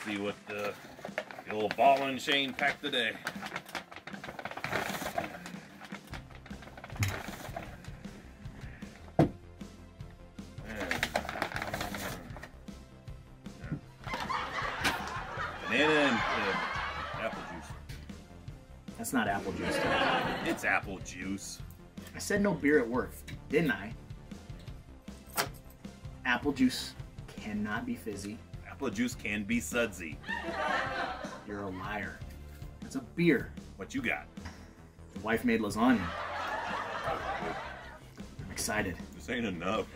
See what the old ball and chain packed today. Banana and apple juice. That's not apple juice. It's apple juice. I said no beer at work, didn't I? Apple juice cannot be fizzy. Apple juice can be sudsy. You're a liar. It's a beer. What you got? The wife made lasagna. I'm excited. This ain't enough.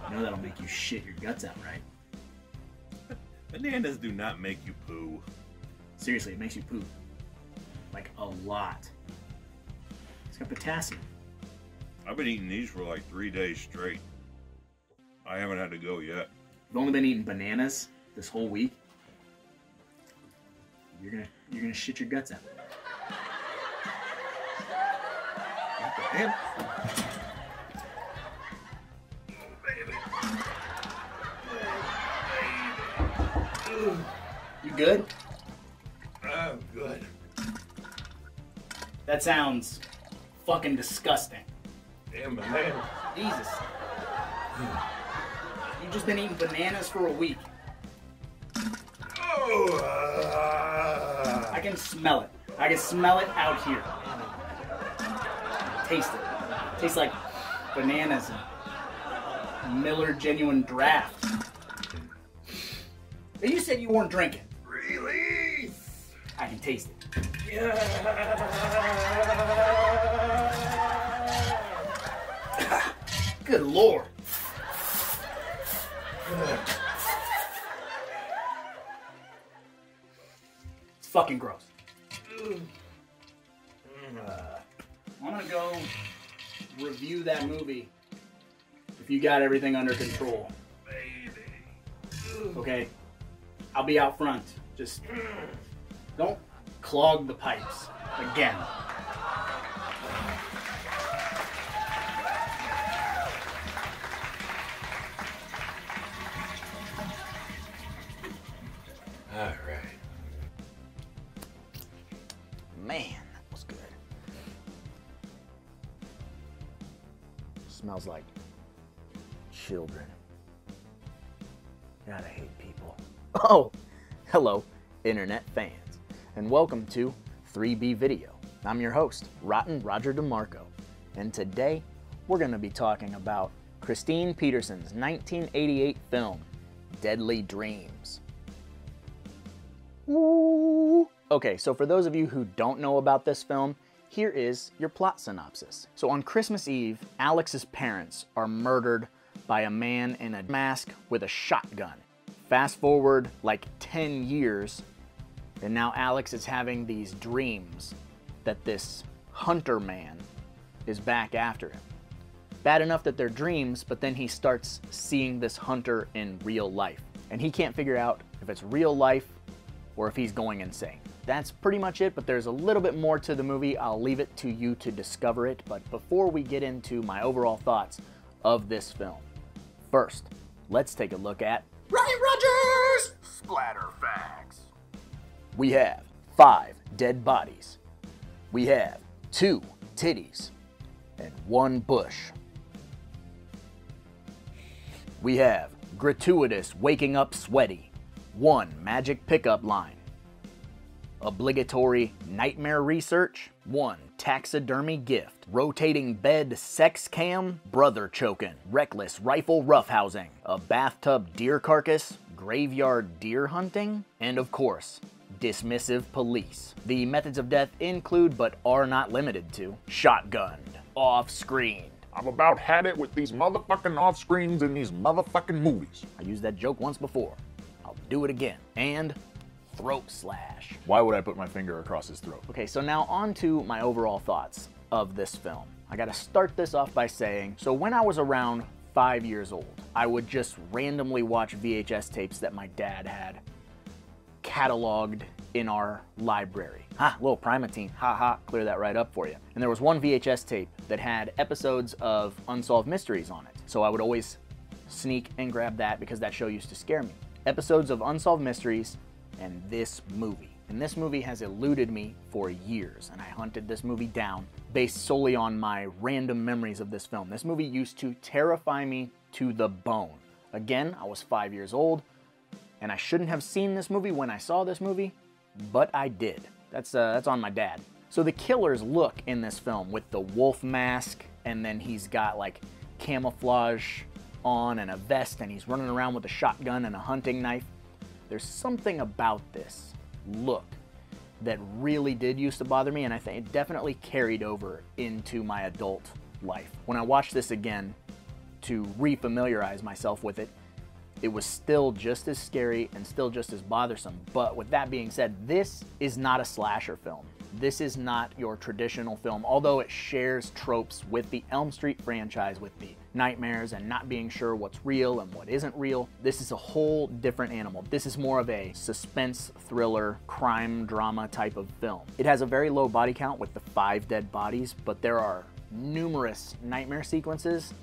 You know that'll make you shit your guts out, right? Bananas do not make you poo. Seriously, it makes you poop. Like a lot. It's got potassium. I've been eating these for like 3 days straight. I haven't had to go yet. You've only been eating bananas this whole week. You're gonna shit your guts out. Damn. You good? I'm good. That sounds fucking disgusting. Damn banana. Jesus. You've just been eating bananas for a week. I can smell it. I can smell it out here. Taste it. Tastes like bananas and Miller Genuine Draft. But you said you weren't drinking. Release! I can taste it. Good Lord. It's fucking gross. I'm gonna go review that movie if you got everything under control. Okay? I'll be out front. Just don't clog the pipes again. All right. Man, that was good. Smells like children. God, I hate people. Oh, hello, internet fans, and welcome to 3B Video. I'm your host, Rotten Roger DeMarco, and today we're going to be talking about Christine Peterson's 1988 film, Deadly Dreams. Ooh. Okay, so for those of you who don't know about this film, here is your plot synopsis. So on Christmas Eve, Alex's parents are murdered by a man in a mask with a shotgun. Fast forward like 10 years, and now Alex is having these dreams that this hunter man is back after him. Bad enough that they're dreams, but then he starts seeing this hunter in real life. And he can't figure out if it's real life or if he's going insane. That's pretty much it, but there's a little bit more to the movie. I'll leave it to you to discover it, but before we get into my overall thoughts of this film, first, let's take a look at Ryan Rogers! Splatter facts. We have 5 dead bodies. We have 2 titties and 1 bush. We have gratuitous waking up sweaty, 1 magic pickup line. Obligatory nightmare research, 1 taxidermy gift, rotating bed sex cam, brother choking, reckless rifle roughhousing, a bathtub deer carcass, graveyard deer hunting, and of course, dismissive police. The methods of death include, but are not limited to, shotgunned, off-screen. I've about had it with these motherfucking off-screens in these motherfucking movies. I used that joke once before. I'll do it again. And throat slash. Why would I put my finger across his throat? Okay, so now on to my overall thoughts of this film. I gotta start this off by saying, so when I was around 5 years old, I would just randomly watch VHS tapes that my dad had cataloged in our library. Little Primatine, clear that right up for you. And there was one VHS tape that had episodes of Unsolved Mysteries on it. So I would always sneak and grab that because that show used to scare me. episodes of Unsolved Mysteries, and this movie. And this movie has eluded me for years, and I hunted this movie down based solely on my random memories of this film. This movie used to terrify me to the bone. Again, I was 5 years old, and I shouldn't have seen this movie when I saw this movie, but I did. That's on my dad. So the killer's look in this film with the wolf mask, and then he's got like camouflage on and a vest, and he's running around with a shotgun and a hunting knife. There's something about this look that really did used to bother me, and I think it definitely carried over into my adult life. When I watched this again to refamiliarize myself with it, it was still just as scary and still just as bothersome. But with that being said, this is not a slasher film. This is not your traditional film, although it shares tropes with the Elm Street franchise, with the nightmares and not being sure what's real and what isn't real. This is a whole different animal. This is more of a suspense, thriller, crime drama type of film. It has a very low body count with the 5 dead bodies, but there are numerous nightmare sequences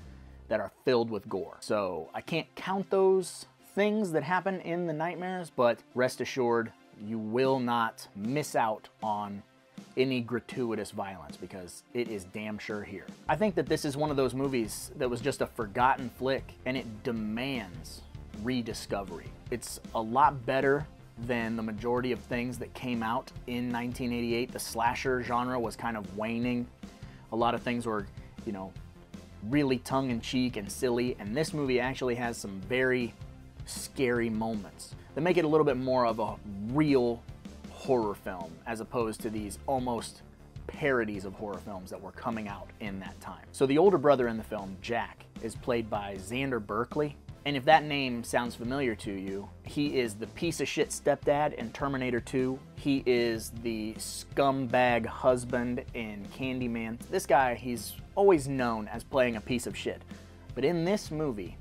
that are filled with gore. So I can't count those things that happen in the nightmares, but rest assured, you will not miss out on any gratuitous violence, because it is damn sure here. I think that this is one of those movies that was just a forgotten flick, and it demands rediscovery. It's a lot better than the majority of things that came out in 1988. The slasher genre was kind of waning. A lot of things were, you know, really tongue-in-cheek and silly, and this movie actually has some very scary moments that make it a little bit more of a real horror film, as opposed to these almost parodies of horror films that were coming out in that time. So the older brother in the film, Jack, is played by Xander Berkeley, and if that name sounds familiar to you, he is the piece of shit stepdad in Terminator 2. He is the scumbag husband in Candyman. This guy, he's always known as playing a piece of shit, but in this movie,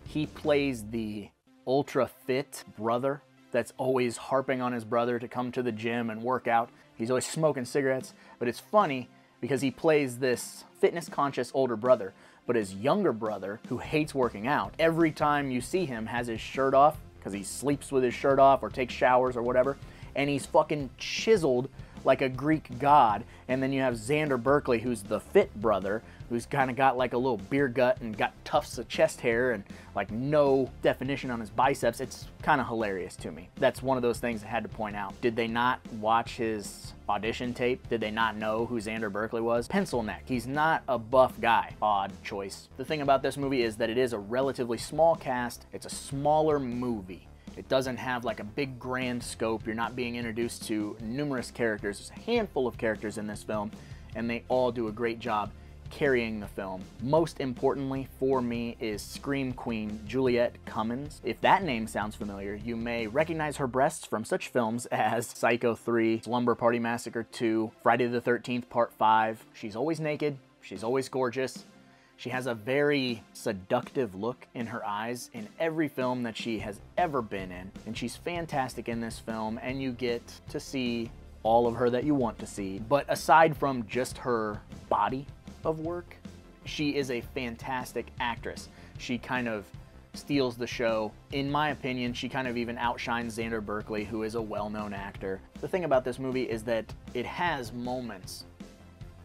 he plays the ultra fit brother that's always harping on his brother to come to the gym and work out. He's always smoking cigarettes, but it's funny because he plays this fitness conscious older brother, but his younger brother, who hates working out, every time you see him has his shirt off because he sleeps with his shirt off or takes showers or whatever, and he's fucking chiseled like a Greek god. And then you have Xander Berkeley, who's the fit brother, who's kind of got like a little beer gut and got tufts of chest hair and like no definition on his biceps. It's kind of hilarious to me. That's one of those things I had to point out. Did they not watch his audition tape? Did they not know who Xander Berkeley was? Pencil neck. He's not a buff guy. Odd choice. The thing about this movie is that it is a relatively small cast. It's a smaller movie. It doesn't have like a big grand scope. You're not being introduced to numerous characters. There's a handful of characters in this film, and they all do a great job carrying the film. Most importantly for me is Scream Queen Juliette Cummins. If that name sounds familiar, you may recognize her breasts from such films as Psycho 3, Slumber Party Massacre 2, Friday the 13th Part 5. She's always naked. She's always gorgeous. She has a very seductive look in her eyes in every film that she has ever been in, and she's fantastic in this film, and you get to see all of her that you want to see. But aside from just her body of work, she is a fantastic actress. She kind of steals the show. In my opinion, she kind of even outshines Xander Berkeley, who is a well-known actor. The thing about this movie is that it has moments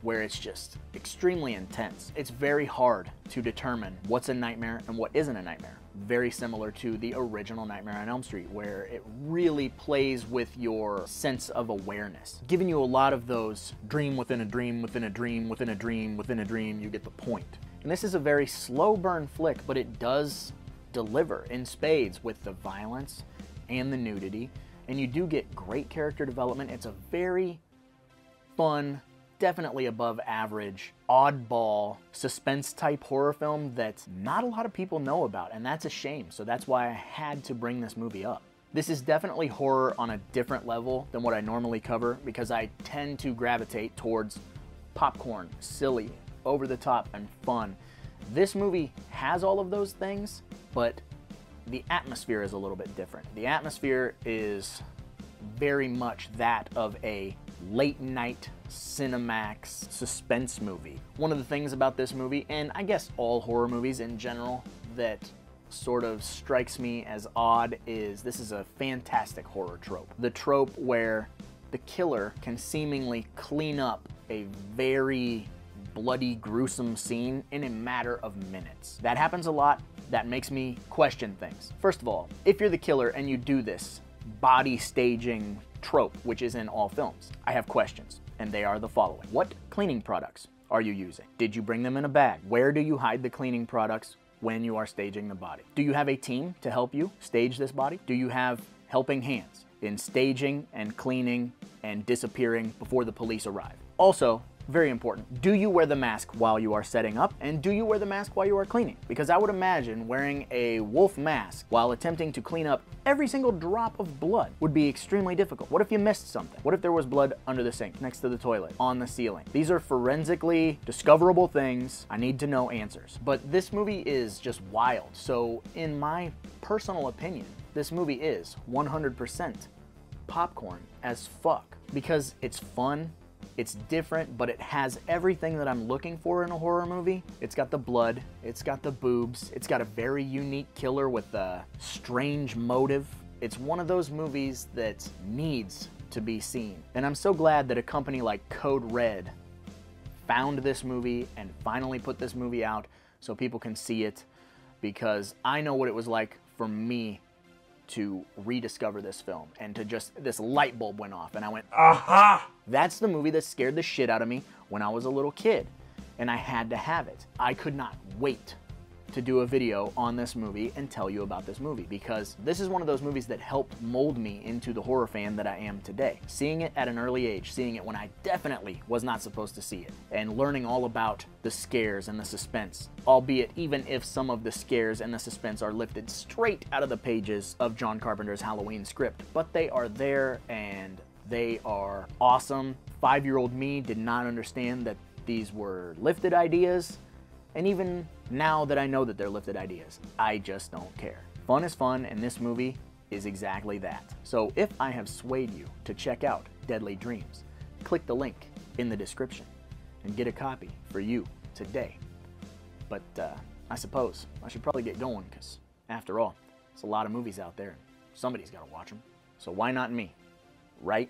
where it's just extremely intense. It's very hard to determine what's a nightmare and what isn't a nightmare. Very similar to the original Nightmare on Elm Street, where it really plays with your sense of awareness, giving you a lot of those dream within a dream within a dream within a dream within a dream. You get the point. And this is a very slow burn flick, but it does deliver in spades with the violence and the nudity, and you do get great character development. It's a very fun, definitely above average, oddball, suspense type horror film that not a lot of people know about, and that's a shame. So that's why I had to bring this movie up. This is definitely horror on a different level than what I normally cover, because I tend to gravitate towards popcorn, silly, over the top, and fun. This movie has all of those things, but the atmosphere is a little bit different. The atmosphere is very much that of a late night Cinemax suspense movie. One of the things about this movie, and I guess all horror movies in general, that sort of strikes me as odd is this is a fantastic horror trope. The trope where the killer can seemingly clean up a very bloody, gruesome scene in a matter of minutes. That happens a lot. That makes me question things. First of all, if you're the killer and you do this body staging trope, which is in all films, I have questions, and they are the following. What cleaning products are you using? Did you bring them in a bag? Where do you hide the cleaning products when you are staging the body? Do you have a team to help you stage this body? Do you have helping hands in staging and cleaning and disappearing before the police arrive? Also, very important, do you wear the mask while you are setting up, and do you wear the mask while you are cleaning? Because I would imagine wearing a wolf mask while attempting to clean up every single drop of blood would be extremely difficult. What if you missed something? What if there was blood under the sink, next to the toilet, on the ceiling? These are forensically discoverable things. I need to know answers. But this movie is just wild. So in my personal opinion, this movie is 100% popcorn as fuck, because it's fun, it's different, but it has everything that I'm looking for in a horror movie. It's got the blood, it's got the boobs, it's got a very unique killer with a strange motive. It's one of those movies that needs to be seen. And I'm so glad that a company like Code Red found this movie and finally put this movie out so people can see it, because I know what it was like for me to rediscover this film, and to just, this light bulb went off and I went, aha! That's the movie that scared the shit out of me when I was a little kid, and I had to have it. I could not wait to do a video on this movie and tell you about this movie, because this is one of those movies that helped mold me into the horror fan that I am today. Seeing it at an early age, seeing it when I definitely was not supposed to see it, and learning all about the scares and the suspense, albeit even if some of the scares and the suspense are lifted straight out of the pages of John Carpenter's Halloween script, but they are there and they are awesome. 5-year-old me did not understand that these were lifted ideas, and even now that I know that they're lifted ideas, I just don't care. Fun is fun, and this movie is exactly that. So if I have swayed you to check out Deadly Dreams, click the link in the description and get a copy for you today. But I suppose I should probably get going, because after all, it's a lot of movies out there. Somebody's got to watch them. So why not me, right?